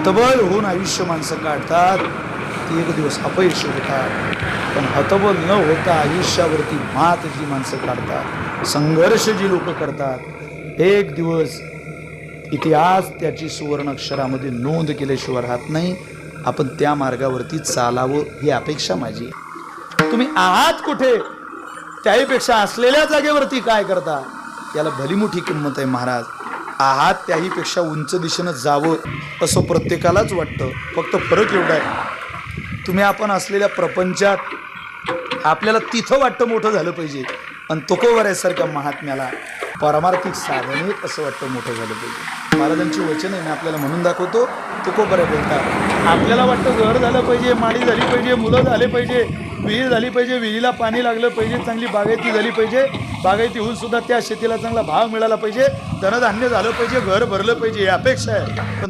हतबल होऊन आयुष्य माणसं काढतात ती एक दिवस अपयश होतात, पण हतबल न होता आयुष्यावरती मात जी माणसं काढतात, संघर्ष जी लोक करतात, एक दिवस इतिहास त्याची सुवर्ण अक्षरामध्ये नोंद केल्याशिवाय राहत नाही. आपण त्या मार्गावरती चालावं ही अपेक्षा माझी. तुम्ही आहात कुठे त्याहीपेक्षा असलेल्या जागेवरती काय करता याला भली मोठी किंमत आहे महाराज. आहात त्याहीपेक्षा उंच दिशेनं जावं असं प्रत्येकालाच वाटतं. फक्त फरक एवढा आहे, तुम्ही आपण असलेल्या प्रपंचात आपल्याला तिथं वाटतं मोठं झालं पाहिजे, आणि तुकोबरासारख्या महात्म्याला पारमार्थिक साधनेत असं वाटतं मोठं झालं पाहिजे. महाराजांची वचन आहे, मी आपल्याला म्हणून दाखवतो. तुकोबरे बोलतात, आपल्याला वाटतं घर झालं पाहिजे, माडी झाली पाहिजे, मुलं झाले पाहिजे, विहीर झाली पाहिजे, विहिरीला पाणी लागलं पाहिजे, चांगली बागायती झाली पाहिजे, बागायती होऊन सुद्धा त्या शेतीला चांगला भाव मिळाला पाहिजे, धनधान्य झालं पाहिजे, घर भरलं पाहिजे, ही अपेक्षा आहे. पण